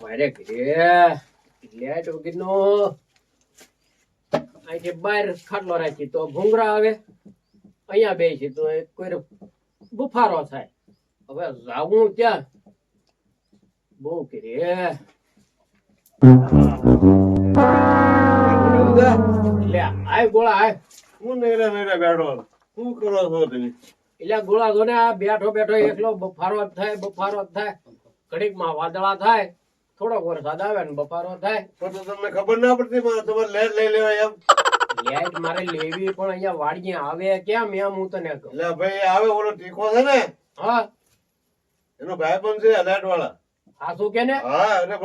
અરે ઘરે લેટ વગરનો અહીંથી બહાર ખાટલો રાખી તો ભૂંગરા આવે, અહીંયા બેસી તો કોઈ બુફારો થાય. હવે જાવું ક્યાં? બહુ ઘરે લે આય ગોળા આય. હું નૈરા નૈરા બેઠો શું કરો છો તમે? એટલે ગોળા જો ને આ બેઠો બેઠો એકલો બફારો જ થાય, બફારો જ થાય. ઘડીક માં વાદળા થાય, થોડોક વરસાદ આવે ને બફારો થાય. પણ તો તમને ખબર ના પડતી તમારે લેટ લઈ લેવાય એમ? લાઈટ મારે લેવી પણ અહીંયા વાડીએ આવે કેમ એમ હું તને કહું. એટલે ભાઈ આવે ઓલો ટીકો છે ને, હા એનો ભાઈ પણ છે લેટ વાળા. આ શું કે ને? હા એટલે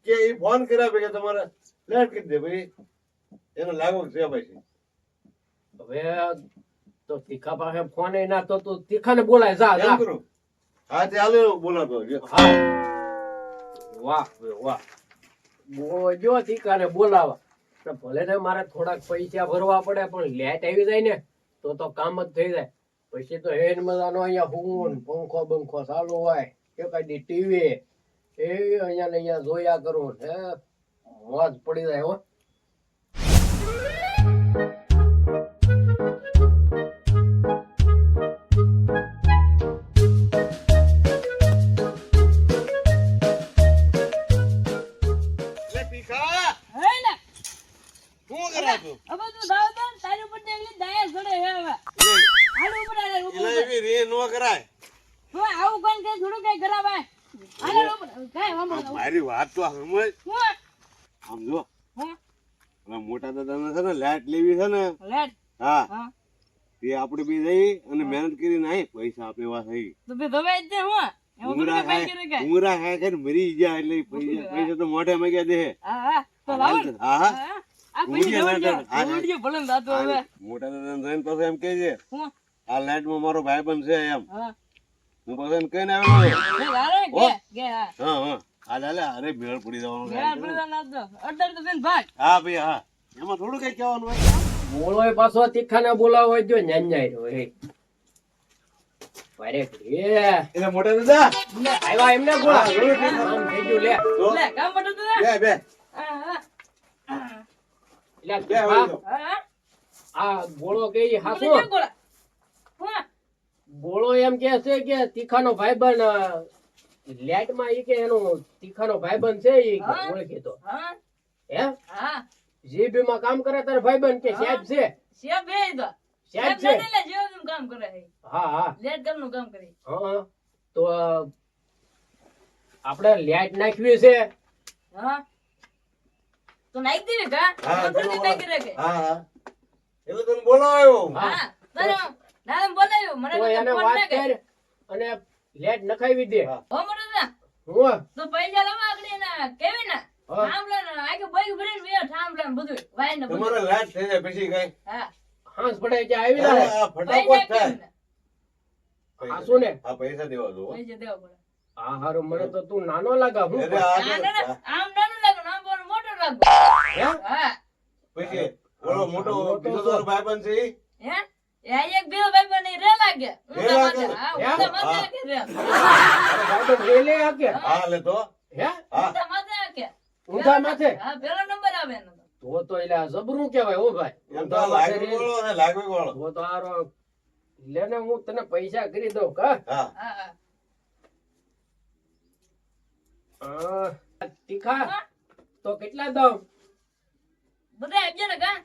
કે ઈ ફોન કર્યા કે તમારે લેટ કરી દે ભાઈ, એને લાગુ છે પછી. હવે તો તીખા પાસે ફોન ના તો તું તીખાને બોલાય જા એમ જા. કરું? હા ચાલો બોલાતો હા વાહ વાહ જો તીખાને બોલાવા. તો ભલે ને મારે થોડાક પૈસા ભરવા પડે પણ લેટ આવી જાય ને તો કામ જ થઈ જાય. પછી તો હેન મજાનો અહીંયા ફોન પંખો બંખો ચાલુ હોય, એકાદી ટીવી એ અહીંયા ને અહીંયા જોયા કરું હે મોજ પડી જાય હો. લે ટીકા હે ને શું કરે તું? હવે તું દાવ તો તારી ઉપર એકલી દાયા જોડે હે હવે હાલ ઉપર આલે ઉપર એટલે એવી રે નો કરાય. તો આવું કોણ કે થોડું કઈ કરાવાય હાલે ઉપર કાઈ વાંધો મારી વાત તો સમજ. હું સમજો હું ઓલા મોટા દાદાને છે ને લેટ લેવી છે ને, લેટ હા હા તે આપણે બી જઈ અને મહેનત કરીને આઈ પૈસા આપે એવા થઈ. તો બે દવાઈ દે હું એવું તો ઉંગરા કઈ કરે કે ઉંગરા ખાય ખાઈને મરી ગયા એટલે પૈસા તો મોઢે મગ્યા દે. હા હા તો લાવ હા હા આ પછી દોડજો ભલે દાતો હવે મોટા દાદાને જોઈને પછી એમ કહે છે હું આ લાઈટમાં મારો ભાઈ બન છે એમ. હા હું પછી એમ કહીને આવ્યો. લે લારે કે હા હા હા હાલ હાલે અરે ભેળ પડી જવાનું છે. યાર બધા ના દો અડધર તો બેન ભાગ હા ભાઈ હા એમાં થોડું કઈ કહેવાનું હોય. બોલો પાછો તીખાને બોલાવો જો ન્યાય રહ્યો. અરે ઘરે એટલે મોટા દાદા આવ્યા એમને બોલા. હા, જરૂર. કામ થઈ ગયું લે. તો લે કામ બટો તો બે બે હા હા એટલે બે તીખા, હોય તો. હા આ બોલો કે ઈ હાચો? બોલે ગોળા હું બોલો એમ કે છે કે તીખાનો ભાઈબંધ લેટમાં ઈ કે એનો તીખાનો ભાઈબંધ છે ઈ કે હા. ઓળખી તો હા હે હા જીબી માં કામ કરે તાર ભાઈબંધ કે સાહેબ છે શેફ હે તો સાહેબ શેફ છે. ને લે જેવું કામ કરે હે હા હા લેટ કામ નું કામ કરે હા તો આપણે લેટ નાખવી છે. હા તો નાઈ દેવી કા હા નોકરી ચલો. નાખી રાખે હા હા એટલે તમે બોલાવ્યો. હા. હા તને નામ બોલાયો મને તો એને ફોન વાત ના કર કર અને લેટ નખાવી દે. હો મોટો દા હું તો પૈસા લાવા આગળ ના કેવી ના હા. થાંભલા ના આગે બાઈક ભરીને બે થાંભલા ને બધું વાય ને બધું તમારે લાઈટ થઈ જાય પછી કઈ હા હાંસ પડે કે આવી જાય. આ ફટાફટ થાય. હા શું ને આ પૈસા દેવા દો. પૈસા દેવા પડે આ હારું મને તો તું નાનો લાગા હું એટલે આ ના ના ના, આમ નાનું લાગે ને આમ બોલ મોટો લાગે હે? હા પછી ઓલો મોટો મોટો બીજો તો. તારો ભાઈબંધ છે ઈ? હે એ એક બે ભાઈ બને રે લાગે ઊંધા લાગે? માથે હા હે? ઊંધા માથે હા. આકે રે તારો ભાઈબંધ રેલે આકે હા લે તો હે હા ઊંધા માથે આકે ઊંધા માથે હા પેલો નંબર આવે એનો તો. તો એલા જબરું કહેવાય હો ભાઈ. એમ તો ઊંધા માથે લાગવી રેલ. વાળો ને લાગવી વાળો. તો તો હારો લે ને હું તને પૈસા કરી દઉં કા. હા હા હા તીખા હા. તો કેટલા દઉં? બધા આપજે ને કા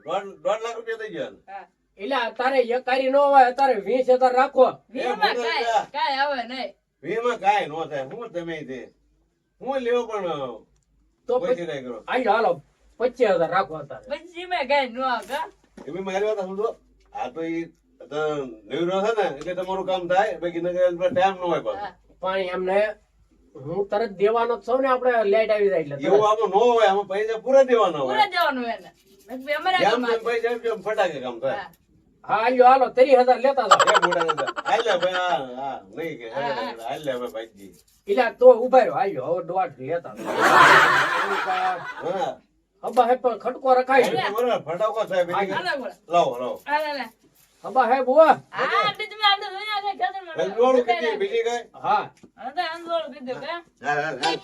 દોઢ દોઢ લાખ રૂપિયા થઈ ગયા. હા એલા તારે યકારી નો હોય અત્યારે 20,000 રાખો. વીમાં મોટો કાંઈ જા. કાંઈ આવે નહીં વીમાં કાંઈ નો થાય. હું તમે તે હું લેવો પણ તો પછી કાંઈ કરો. હાલો 25,000 રાખો અત્યારે. પછી મેં કાંઈ ન આવે કા એવી મારી વાત સમજો. આ તો ઈ નવીરો છે ને એટલે તમારું કામ થાય. બાકી નકર ટાઈમ નો હોય પાછો. હા પણ એમને હું તરત દેવાનો જ છું ને આપણે લેટ આવી જાય એટલે એવું તરત. આમાં નો હોય. આમાં પૈસા પૂરા દેવાના હોય. પૂરા જવાનું એને નકર અમારે જેમ કામ તેમ આવે. પૈસા આપજો એમ ફટાકે કામ થાય. હા હા હાલો 30,000 લેતા જાઓ. એ મોટા દાદા. હાલ લે ભાઈ હા નહીં કે હા. હાલ લે હવે ભાઈજી. એલા તો ઉભા રહ્યો હાલ્યો હવે દોઢ લેતા જાઓ. હા હબા હે પણ ખટકો રખાય છે. બરાબર ફટાકો થાય. હાલો બોલો લાવો લાવો. હાલો લે હબા હે બુઆ હા એટલે તમે આપણે જોયા છે ખેતરમાં અંજોળું કીધી, બીજી કઈ? હા હવે તો આંદોલન કીધું કે હાલ, હાલ, હાલ.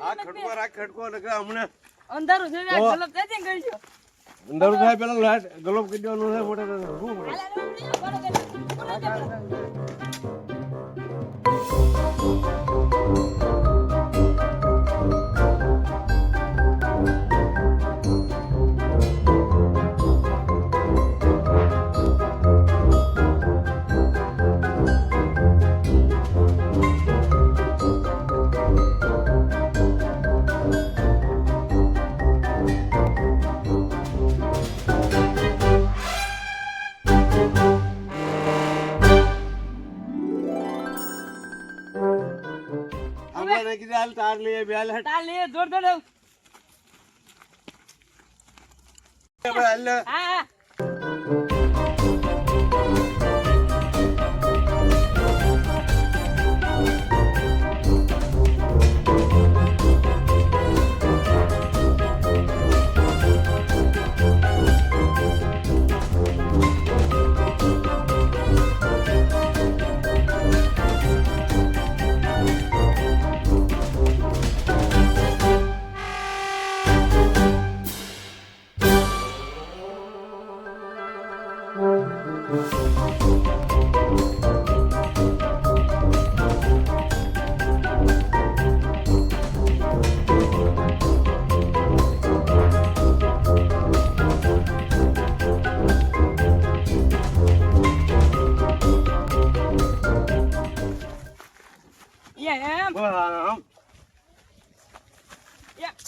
આ ખડકો રાખ, ખડકો નકર હમણાં અંધારું થઈ જાય ગલત સેટિંગ કરજો અંધારું થાય પેલા લાઈટ ગલોબ કરી દેવાનું છે મોટે શું હાલે આપણે નહીં કીધું હાલ તાર લઈએ બે હાલ હેઠ. તાલે જોર દો આપણે હાલ લે. હા એમ બસ આમ.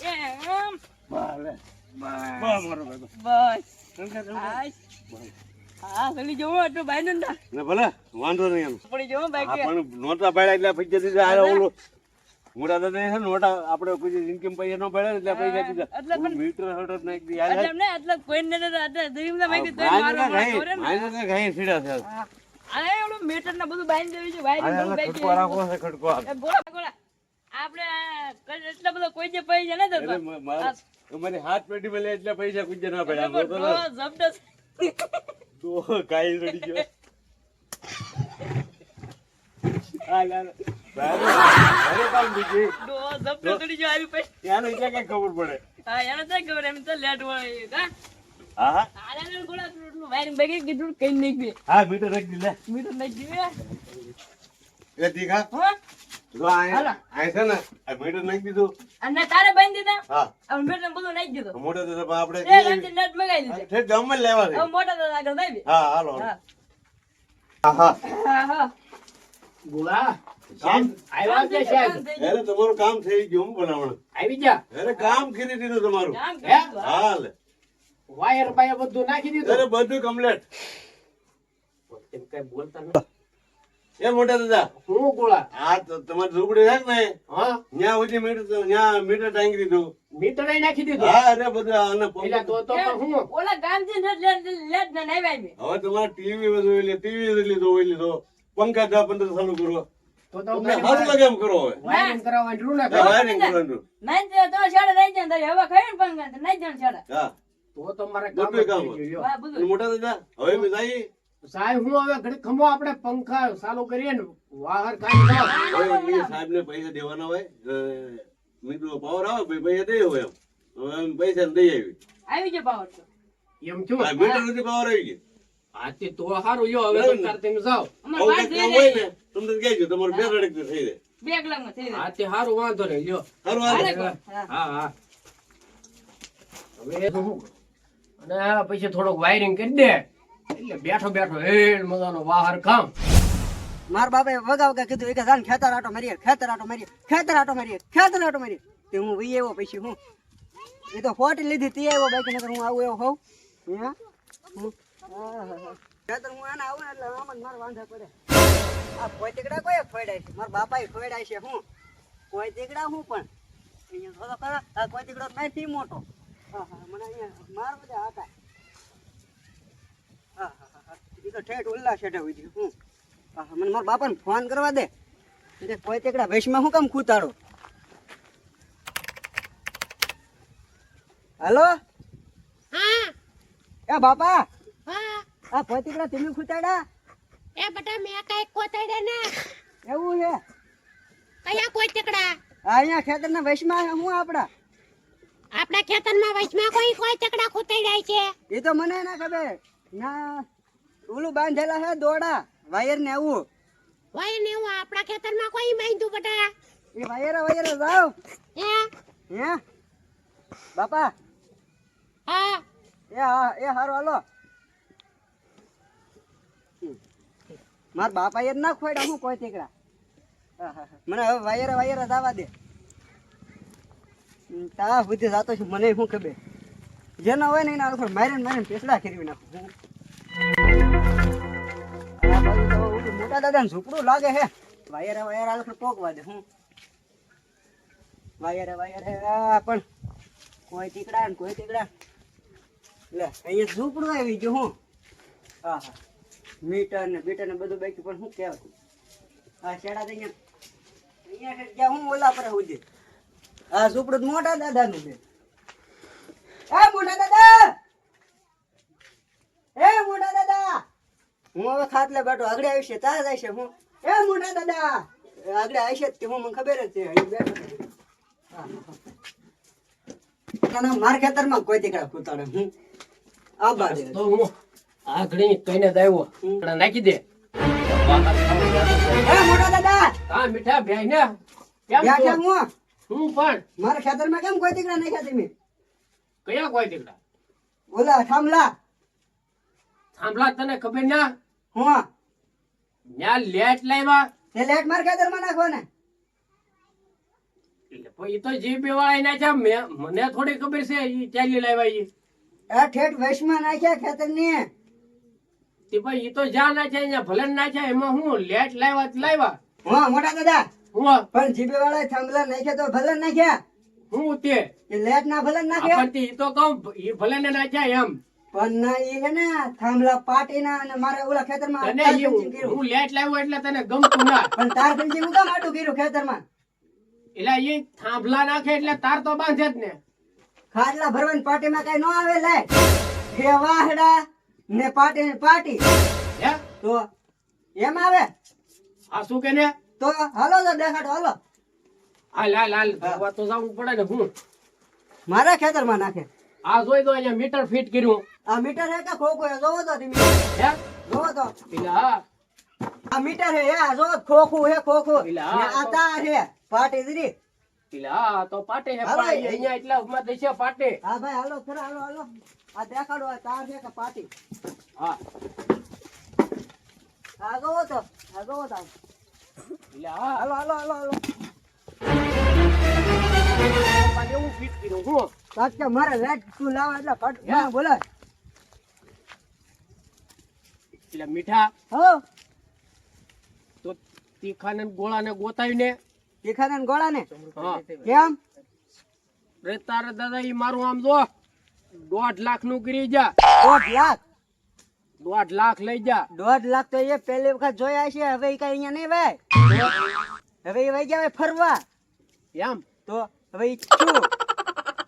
એમ બસ લે. બસ મારો ભાઈ, બસ. બસ સમજ્યા, સમજ્યા? હા ચલી જવું એટલું ભાઈ ને ને ભલે વાંધો નહીં એમ. પડી જવું ભાઈ કે પણ નોટા પાડ્યા એટલે પૈસા દીધા હારે ઓલું મોટા દાદા છે ને નોટા આપણે કોઈ ઇન્કમ પૈસા ન પાડ્યા એટલે પૈસા દીધા એટલે પણ- હું મીટર હટ નાખી દી હાલ એટલે એમ ને એટલે કોઈ ને એટલે દરીમલા ભાઈ કે તોય મારો મારો કરે ને માઇનસ ઘાઈ સીડા છે હા. અરે ઓલું મીટર ને બધું બાંધી દેવી છે ભાઈ ને હાલ, બધું હાલ, બાંધી ખડકો રાખવો છે ખડકો એ ગોળા ગોળા આપણે એટલા બધા કોઈ જે પૈસા ન એટલે દેતો અમારી હાથ પેટી માં લે એટલે પૈસા કુજે ના પડ્યા તો કાઈ રડી ગયો હાલ હાલ ભારે કામ બીજી ત્યાંનો એટલે કઈ ખબર પડે હા હા હા મીટર રાખી લે એ દીખા જો આ છે ને આ મીટર નાખી દીધું તારે બાંધી દીધા હા મીટર બધું નાખી દીધું મોટા દાદા આપણે નેટ મગાવી દીધા ઠેઠ ગામમાં જ લેવા છે હવે મોટા દાદા આગળ દાબી હા હાલો હા હા હા હા હા ગુલા કામ આવ્યા છે સાહેબ અરે તમારું કામ થઈ ગયું હું બનાવણ આવી જા અરે કામ કરી દીધું તમારું કામ કર્યું. હા લે વાયર બાય બધું નાખી દીધું અરે બધું કમ્પ્લીટ એમ કઈ બોલતા નથી. એ મોટા દાદા હું ગોળા આ તો તમારી ઝૂંપડી છે ને હા ત્યાં સુધી મીટર ટાંગી દીધું મીટર નાખી દીધું હા અરે બધું આને એટલે તો પણ હું ઓલા ગામથી લેટ ને નહીં આવી હવે તમારે ટીવી જોઈ લે ટીવી લીધો પંખા 10-15 ચાલુ કરો તો તમને સારું લાગે એમ કરો હવે વાયરિંગ કરાવવાની જરૂર ના હા, પડે. વાયરિંગ કરવાનું. નહીં તો છેડે નહીં જાય તારી હવા ખાઈ ને પણ નહીં જાય છેડે હા તો તો મારે કામ બધું કામ થઈ ગયું. હા અને બધું મોટા દાદા હવે મેં જાય સાહેબ હું હવે ઘડી ખમો આપણે પંખા ચાલુ કરીએ ને વાહર કાઢી જાઓ. હવે એ સાહેબને પૈસા દેવાના હોય મિત્રો પાવર આવે પછી પૈસા દઈ હોય એમ હવે અમે પૈસા ને દઈ આવી જાય પાવર તો એમ છું આવી મીટર સુધી પાવર આવી ગયો આથી તો સારું યો હવે તો તાર તમે જાઓ અમારે આવું પાંચ કંઈક કામ હોય ને તમને કહેજો તમારું બે રડક થઈ જાય 2 કલાકમાં થઈ જાય આથી સારું વાંધો નહીં લ્યો સારું હાલો. હા. હા હા હવે તો શું અને પછી થોડુંક વાયરિંગ કરી દે એટલે બેઠો બેઠો હેડ મજાનો વાહર કામ માર બાપે વગાવ કે કીધું કે જાન ખેતર આટો મારીએ ખેતર આટો મારીએ ખેતર આટો મારીએ ખેતર આટો મારીએ તે હું વી આવ્યો પછી હું એ તો ફોટી લીધી તે આવ્યો બાકી નકર હું આવું એવો હોઉં હે હું ખેતર હું આને આવું ને એટલે આમ જ માર વાંધા પડે આ પોતીકડા કોઈ ફોડાય છે મારા બાપાએ ફોડાય છે હું પોતીકડા હું પણ અહીંયા થોડો ખરા આ પોતીકડો નથી મોટો હા હા મને અહીંયા માર બધા હતા હા હા હા એ તો ઠેઠ ઉલ્લા છેઠે ઉડી હું હા મને મારા બાપાને ફોન કરવા દે એટલે પોતીકડા ભેંસમાં હું કામ ખૂતાડો હાલો એ બાપા આ પોતીકડા તમે ખૂટાડ્યા એ બટા મેં કઈ કોતડ્યા ને એવું છે કયા કોતકડા આ અહીંયા ખેતરના વશમાં છે હું આપડા આપણા ખેતરમાં વચમાં કોઈ કોતકડા ખૂતડ્યા છે એ તો મને ના ખબર ના ઓલું બાંધેલા છે દોડા વાયર ને આવું હોય ને હું આપણા ખેતરમાં કોઈ બાંધ્યું બટા એ વાયર જાવ હે હે બાપા હા એ હારો હાલો માર બાપા એ ના ખોયડા હું કોઈ તીકડા મને હવે વાયર દાવા દે તા સુધી જાતો છું મને શું ખબર જેનો હોય ને એના ઉપર મારીને પેસડા કરી નાખું આ બાજુ તો ઓલું મોટા દાદા ને ઝૂપડું લાગે છે વાયર આ લોકો પોકવા દે હું વાયર પણ કોઈ તીકડા ને કોઈ તીકડા લે અહીંયા ઝૂપડું આવી ગયું હું હા મીટર ને બધું બાકી પણ શું કહેવાતું આ શેડા તો અહીંયા ગયા હું ઓલા પર સુધી આ ઝૂપડું મોટા દાદાનું છે એ મોટા દાદા હું હવે ખાટલે બેઠો આગળ આવશે તાર આવશે હું એ મોટા દાદા આગળ આવશે તે હું મને ખબર જ છે અહીં બેઠો માર ખેતરમાં કોઈ દીકરા કૂતાડે હું આ બાજુ તો હું આગળી કઈને જ આવ્યો નાખી દે એ મોટા દાદા હા મીઠા ભાઈ ને કેમ ક્યાં છો? કેમ હું હું પણ મારા ખેતરમાં કેમ કોઈ દીકરા નાખ્યા તમે કયા કોઈ દીકરા ઓલા થાંભલા સાંભળા તને ખબર ના હું ન્યા લેટ લાવ્યા તે લેટ માર ખેતરમાં નાખો ને એટલે પછી તો જીબી વાળા નાખ્યા મને થોડી ખબર છે ઈ ચાલી લાવ્યા ઈ આ ઠેઠ વૈશમાં નાખ્યા ખેતરની તે ભાઈ ઈ તો જ્યાં નાખ્યા અહીંયા ભલે ને નાખ્યા એમાં હું લેટ લાવ્યા હા મોટા દાદા હું પણ જીબે વાળા થાંભલા નાખ્યા તો ભલે નાખ્યા હું તે એ લેટ ના ભલે નાખ્યા આપણથી ઈ તો કહું ઈ ભલે ને નાખ્યા એમ પણ ના એ છે ને થાંભલા પાટીના અને મારે ઓલા ખેતરમાં તને તાર ઈ ફેન્સિંગ કર્યું. હું લેટ લાવ્યો એટલે તને ગમતું ના પણ તાર ફેન્સિંગ હું કામ આટું કર્યું ખેતરમાં એટલે ઈ થાંભલા નાખે એટલે તાર તો બાંધે જ ને ખાટલા ભરવાની પાટીમાં કઈ ન આવે લે એ વાહડા ને પાટી ને પાટી હે તો એમ આવે આ શું કે ને તો હાલો તો દેખાડો હાલો હાલ ધોવા તો જવું પડે ને હું મારા ખેતરમાં નાખે આ જોઈ દો અહીંયા મીટર ફિટ કર્યું આ મીટર હે કે ખોખો હે જોવો તો તમે હે જોવો તો એટલે હા આ મીટર હે આ જો ખોખું હે ખોખું એટલે ને આ આ તાર હે પાટી દીધી એટલે હા તો પાટે હે હાલો, પણ અહીંયા એટલા માં દેશે પાટે હા ભાઈ હાલો ખરા હાલો આ દેખાડો આ તાર છે કે પાટી હા આ જોવો તો એટલે હા હાલો પાટે એવું ફિટ કર્યું હું કાચ કે મારે લેટ તું લાવ એટલે ફટ હે? બોલે એટલે મીઠા હો તો તીખા ને ગોળા ને ગોતાવીને તીખાને ને ગોળા ને હા કેમ રે તારા દાદા ઈ મારું આમ જો 1.5 લાખ નું કરી જા 1.5 લાખ 1.5 લાખ લઈ જા 1.5 લાખ તો એ પહેલી વખત જોયા છે હવે ઈ કઈ અહીંયા નહીં ભાઈ હવે એ વઈ ગયા ફરવા એમ તો હવે ઈ શું